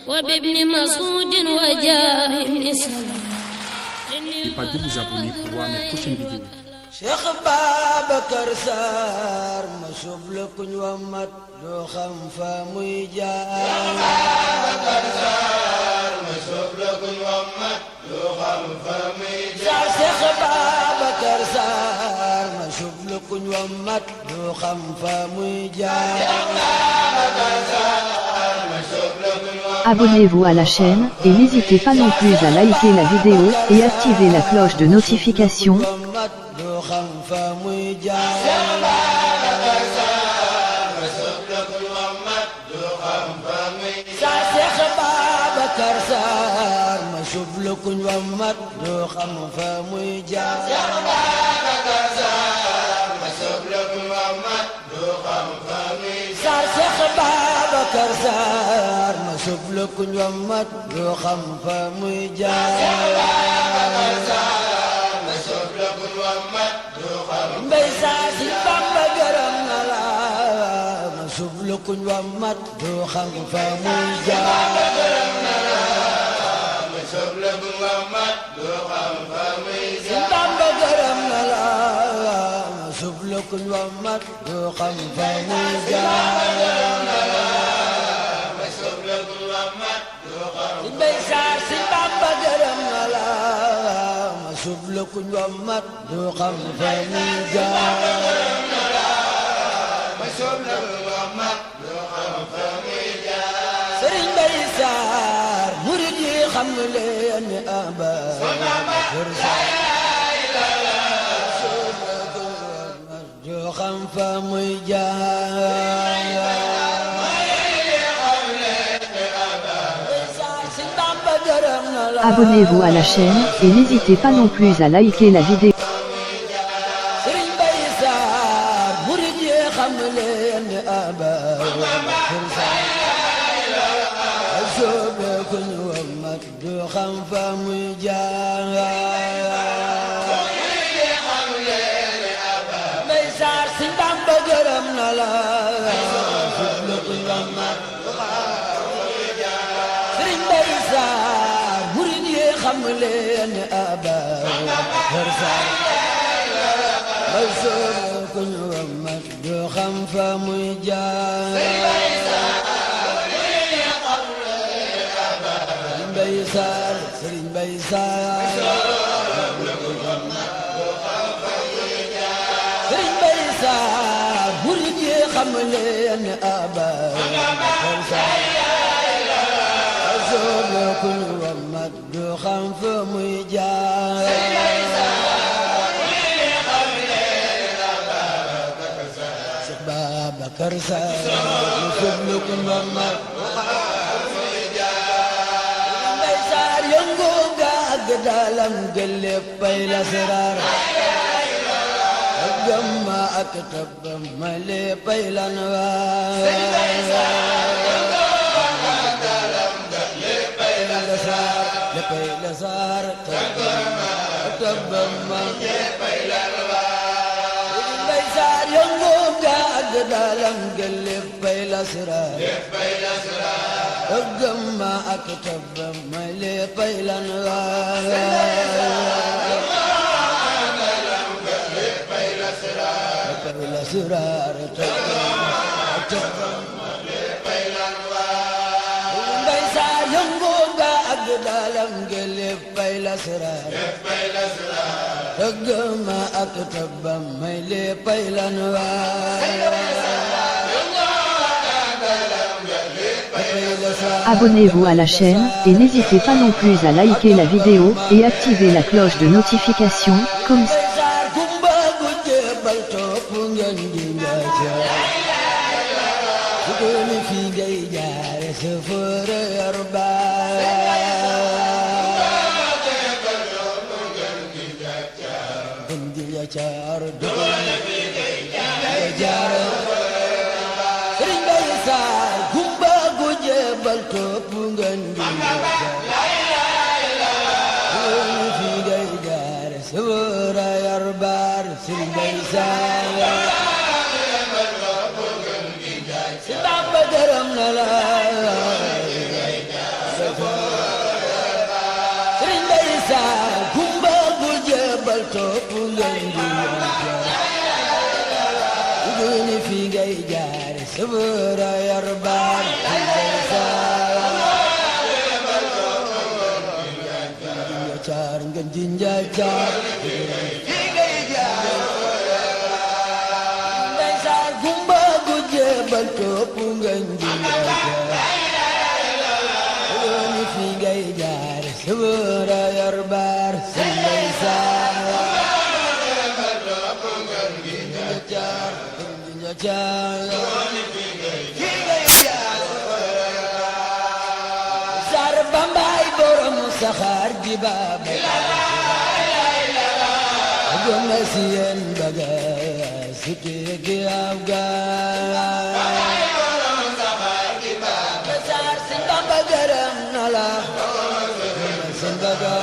وبابن مسعود وجاه ابن سلام. N'oubliez pas de vous abonner pour voir mes prochaines vidéos. Cheikh Babacar Sarr ma soob la kuñ wamat doo xam fa muy jaar. Babacar Sarr ma soob la kuñ wamat doo xam fa muy jaar. Cheikh Babacar Sarr ma soob la kuñ wamat doo xam fa muy jaar. Babacar Sarr ma soob la kuñ wamat. Abonnez-vous à la chaîne et n'hésitez pas non plus à liker la vidéo et activer la cloche de notification. doo xam fa muy jaar. Cheikh Babacar Sarr ma soob la kuñ wamat doo xam fa muy jaar. Cheikh Babacar Sarr ma soob la kuñ wamat doo xam fa muy jaar. Mbay saa si Bamba gërëm na la ma soob la kuñ wamat doo xam fa muy jaar. Bamba gërëm na la ma soob la kuñ wamat doo xam fa muy jaar. Mbay saa si Bamba gërëm na la ma soob la kuñ wamat doo xam fa muy jaar. Sëriñ Mbay Sarr murid yi xam leen ni Ababacar Sarr soob la kuñ wamat doo xam fa muy jaar. Abonnez-vous à la chaîne et n'hésitez pas non plus à liker la vidéo. Sëriñ Mbay Sarr murid yi xam leen ni Ababacar Sarr soob la kuñ wamat doo xam fa muy jaar. Mbay Sarr si Bamba gërëm na la soob la kuñ wamat. Sëriñ Mbay Sarr murid yi xam leen ni Ababacar Sarr soob la kuñ wamat doo xam fa muy jaar. Mbay Sarr Sëriñ Mbay Sarr Sëriñ Mbay Sarr murid yi xam leen ni Ababacar Sarr soob la kuñ wamat doo xam fa muy jaar. Cheikh Babacar Sarr soob la kuñ wamat. Mbay Sarr yëngu ga ak dalam léppay lasraar ak gëmma ak tabbam ma léppay lanwaar. léppay lasraar tabbam ma léppay lanwaar. Mbay Sarr yëngu ga ak dalam léppay lasraar ak gëmma ak tabbam ma léppay lanwaar. léppay lasraar tabbam ma léppay lanwaar. Mbay Sarr yëngu ga ak dalam léppay lasraar ak gëmma ak tabbam ma léppay lanwaar. Abonnez-vous à la chaîne et n'hésitez pas non plus à liker la vidéo et activer la cloche de notification, comme ça. Sëriñ Mbay Sarr gumba gu jébal topp ngeen di fi ngay jaar sawara yar baar. Sëriñ Mbay Sarr si Bamba gërëm na la Saar gumba bul jébal topp ngeen di duni fi ngay jaare sabara yar baar jaar ngeen di njaajaar fi ngay jaare ndey Saar gumba bul jébal topp ngeen di duni fi ngay jaare sabara yar baar Saar Bambaay borom saxaar gi baaba gonna si yeen baga sutee aw gaay Saar Sëñ Bamba gërëm na la seen baga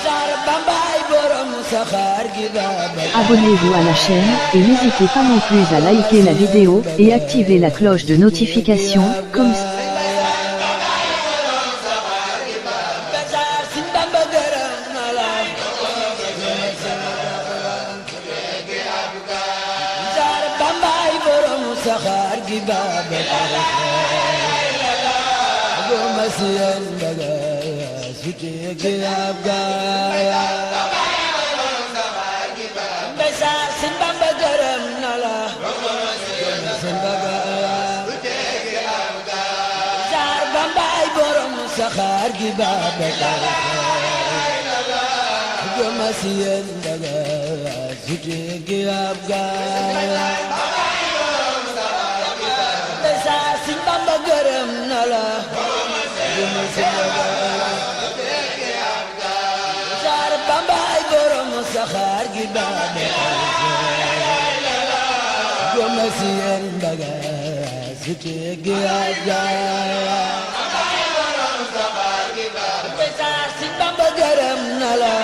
Saar Bambaay borom saxaar gi baaba. Abonnez-vous à la chaîne et n'hésitez pas non plus à liker la vidéo et activer la cloche de notification, comme ça. Saxaar gi baaba goma si yeen daga sute gi ab gaay Saar Sëñ Bamba gërëm na la goma si Saar Bambaay borom saxaar gi baaba goma si yeen daga sute gi ab gaay Saar Sëñ Bamba gërëm na la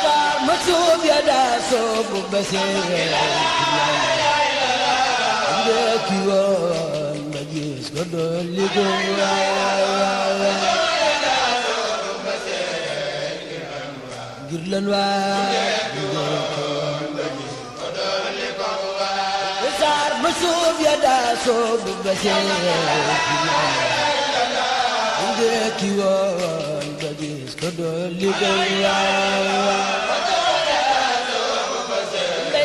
Saar ma suuf ya daa soobu ba seey ndekki woon ba gis ko dolli ko ngir lan Saar ma suuf ya daa soobu ba seey ndekki woon ba gis ko dolli ko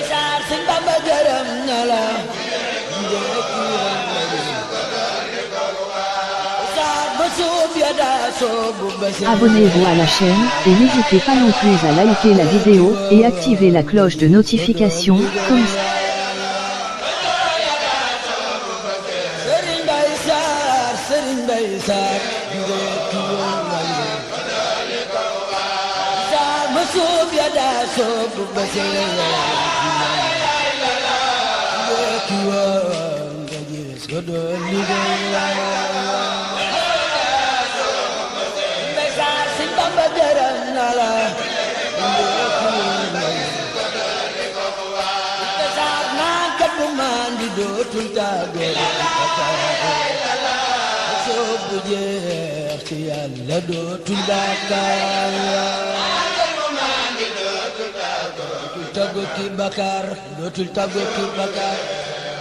Saar Sëñ Bamba gërëm na la ndekki woon ba gis ko dolli ko Saar ma suuf ya daa soobu ba seey. Abonnez-vous à la chaîne et n'hésitez pas non plus à liker la vidéo et activer la cloche de notification, comme ça. Saar ma suuf ya daa soobu ba seey ndekki woon ba gis ko dolli ko Saar Sëñ Bamba gërëm na la Saar naan kat bu mandi dootul tàggoo soobu jeex ci Yàlla dootul bàkkaar dootul tàggu ki bàkkaar dootul tàggu ki bàkkaar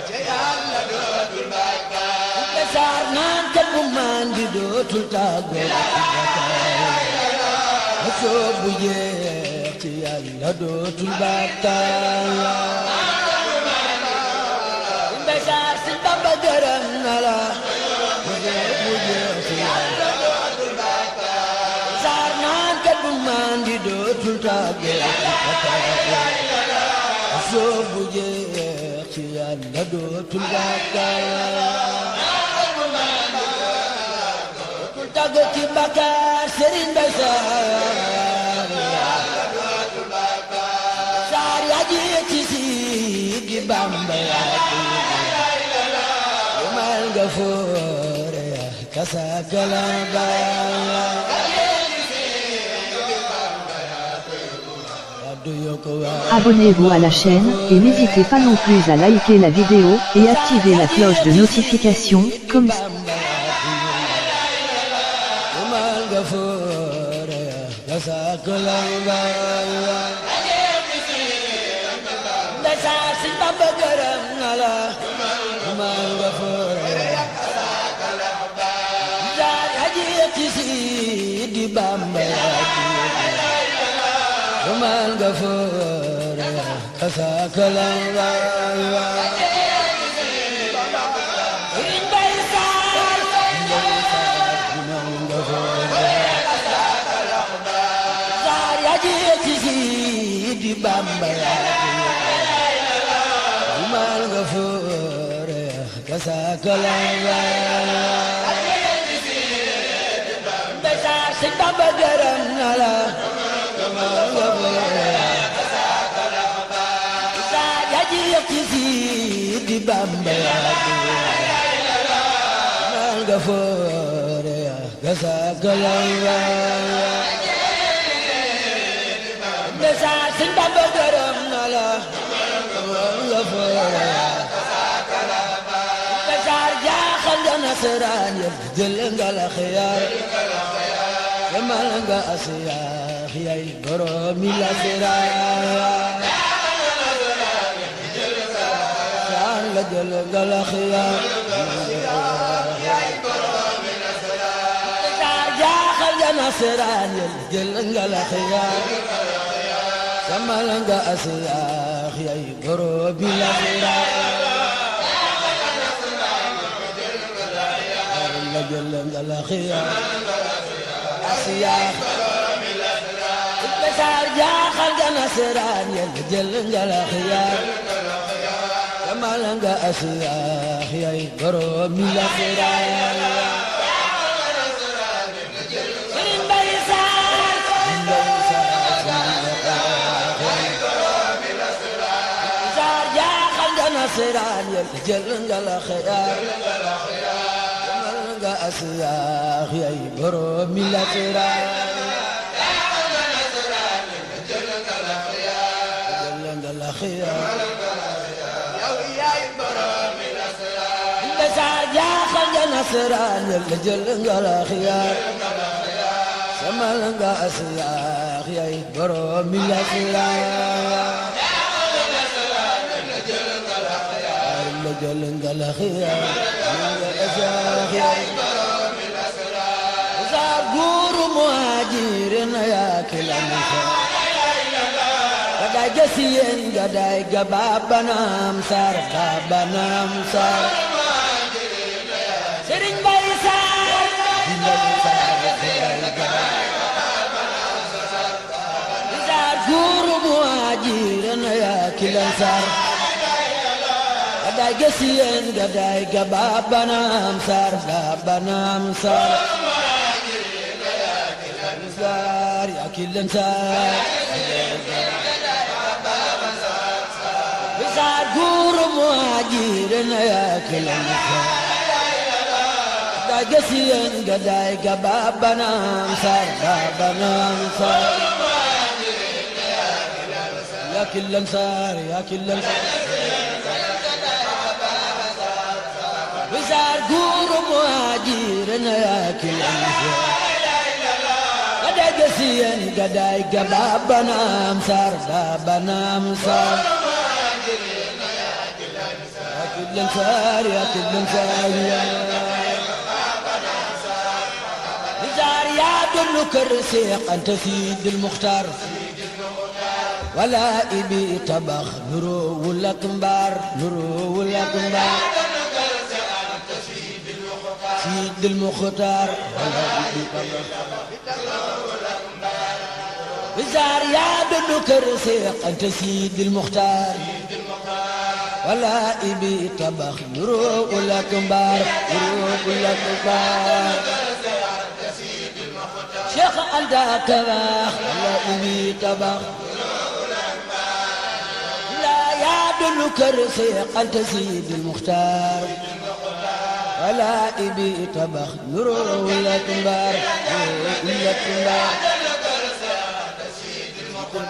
ci Yàlla dootul bàkkaar Saar naan kat bu mandi dootul tàggu ki bàkkaar soobu jeex ci Yàlla dootul bàkkaar Saar Sëñ Bamba gërëm na la Saar naan kat bu mandi dootul tàggoo soobu jeex ci Yàlla dootul bàkkaar dootul tàggoo ci bàkkaar Sëriñ Bay Saar yaa ji ci Sidi Bamba mal nga foore kasakala ba Abonnez-vous à la chaîne, et n'hésitez pas non plus à liker la vidéo, et activer la cloche de notification, comme ça.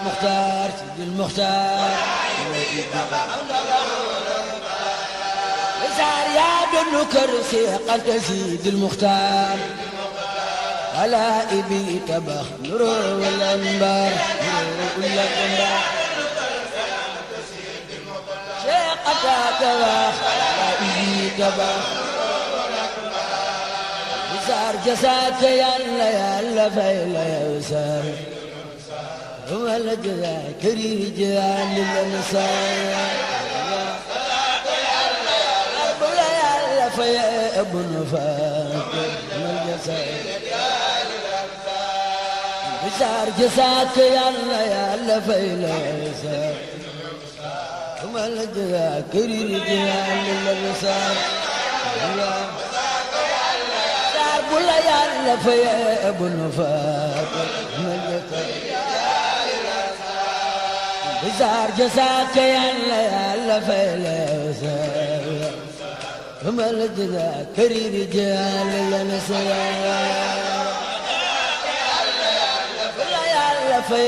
Muxtaar Sidil Muxtaar Saar yaa doon kër Seex Anta Sidil Muxtaar ala ibi tabax nuroo wala mbaar nuroo wala mbaar Seex Anta tabax ala ibi tabax Saar jasaaka Yàlla Yàlla fay la yow Saar wala jazaa këri jaa li la Saar bula Yàlla fay abunu faat mal jasaa Saar jasaaka Yàlla Yàlla fay la yow Saar wala jazaa këri jaa li la Saar bula Yàlla fay abunu faat mal jasaa Saar jasaaka Yàlla Yàlla fay la Saar mal jazaa këri jaa li la Saar bula Yàlla fay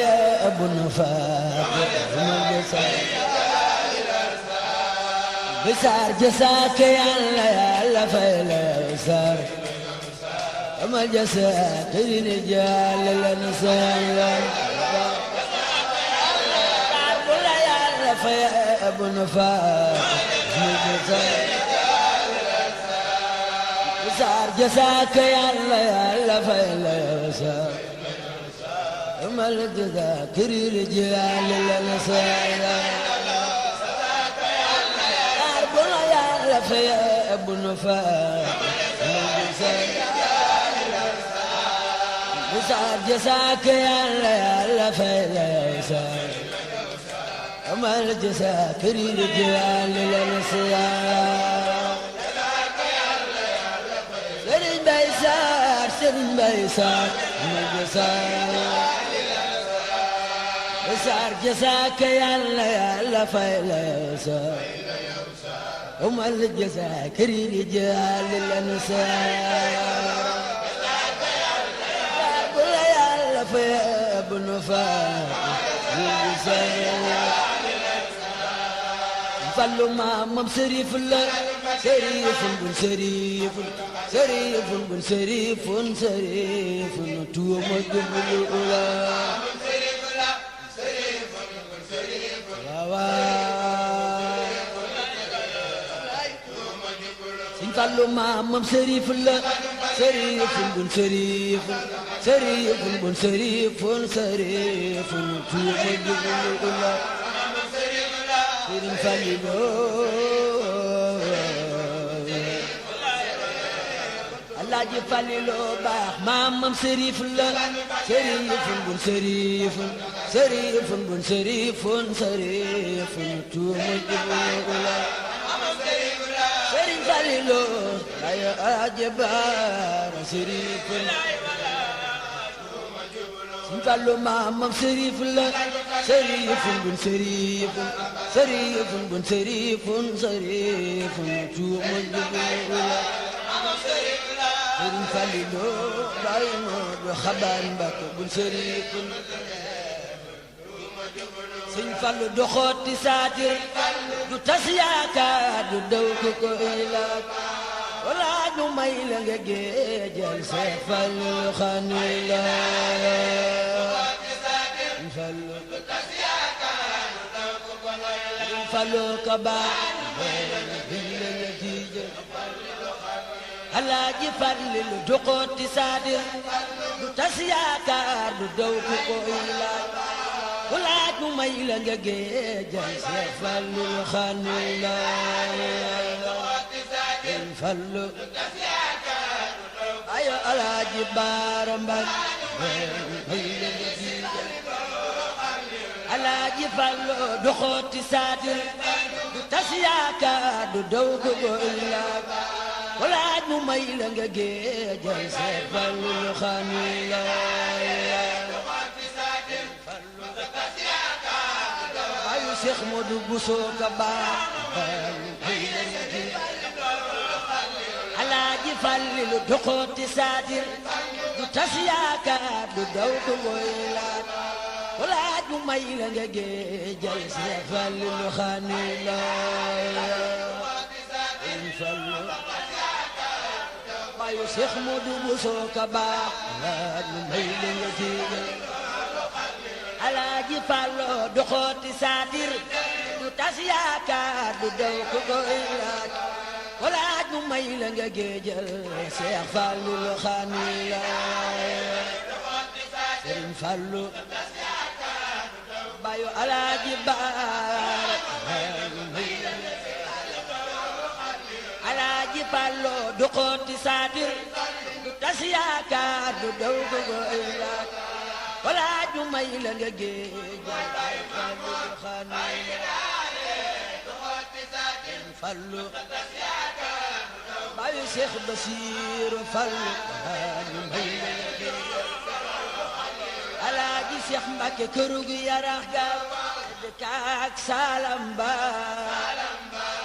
abunu faat mal jasaa Saar jasaaka Yàlla Yàlla fay la Saar mal jasaa këri jaa li la Saar bula Yàlla fay abunu faat mal jasaa Saar jasaaka Yàlla Yàlla fay la Saar mal jasaa këri jaa li la Saar bula Yàlla fay abunu faat mal jasaa Saar jasaaka Yàlla Yàlla fay la Saar mal jasaa këri jaa li la Saar Sëriñ Bay Saar Sëriñ Bay Saar mal jasaa Saar jasaaka Yàlla Yàlla fay la Saar mal jasaa këri jaa li la Saar bula Yàlla fay abunu faat mal jasaa Fallu maamam sërif la sërifun bun sërifun sërifun bun sërifun sërifun tuuma jublu la Sëñ Fallu maamam sërif la sërifun bun sërifun sërifun bun sërifun sërifun tuuma jublu la Sëriñ Fallilu Alaaji Fallilu baax maamam sërif la sërifun bun sërifun sërifun bun sërifun sërifun tuuma jublu la Sëriñ Fallilu ay Alaaji Baara sërifun Sëñ Fallu maamam sërif la sërifun bun sërifun sërifun bun sërifun sërifun tuuma jublu la Sëriñ Fallilu baay Moodu Xabaan Mbàkke bun sërifun Sëñ Fallu doxooti saatir du tas yaakaar du daw ku ko ilaat wala ñu may la nga géejal Seex Fallu xanila Fallu ka baax Alaaji Fallilu doxooti saatir du tas yaakaar du daw ku ko ilaat wala ñu may la nga géejal Seex Fallu xanila Fallu ayo Alaaji Baara Mbàkke Alaaji Fallu doxooti saatir du tas yaakaar du daw ko ilaat wala ñu may la nga géejal Seex Fallu xanila ayu Seex Moodu Buso ka baax Alaaji Fallilu doxooti saatir du tas yaakaar du daw ko ilaat ku laaj mu may la nga géejal Seex Fallu xani la Fallu bayu Seex Moodu Buso ka baax laaj mu may la nga géejal Alaaji Fallu du xooti saatir du tas yaakaar du daw ku koy laaj ku laaj mu may la nga géejal Seex Fallu xani la Sëriñ Fallu bayu Alaaji Baara Alaaji Fallu du xooti saatir du tas yaakaar du daw ko goy laaj ku laaj mu may la nga géejal Fallu xani Fallu bayu Seex Basiiru Fallu ñu may la nga géejal Alaaji Seex Mbàkke këru gu Yarax ga dëkk ak Salamba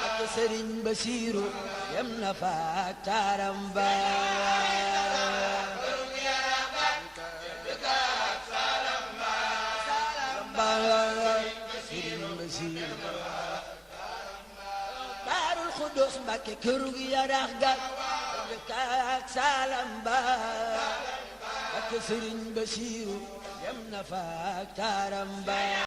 ak Sëriñ Basiiru yem na fa ak Taramba Sëriñ Basiiru Daarul Xudoos Mbàkke këru gu Yarax ga dëkk ak Salamba ak Sëriñ Basiiru yem na fa ak Taramba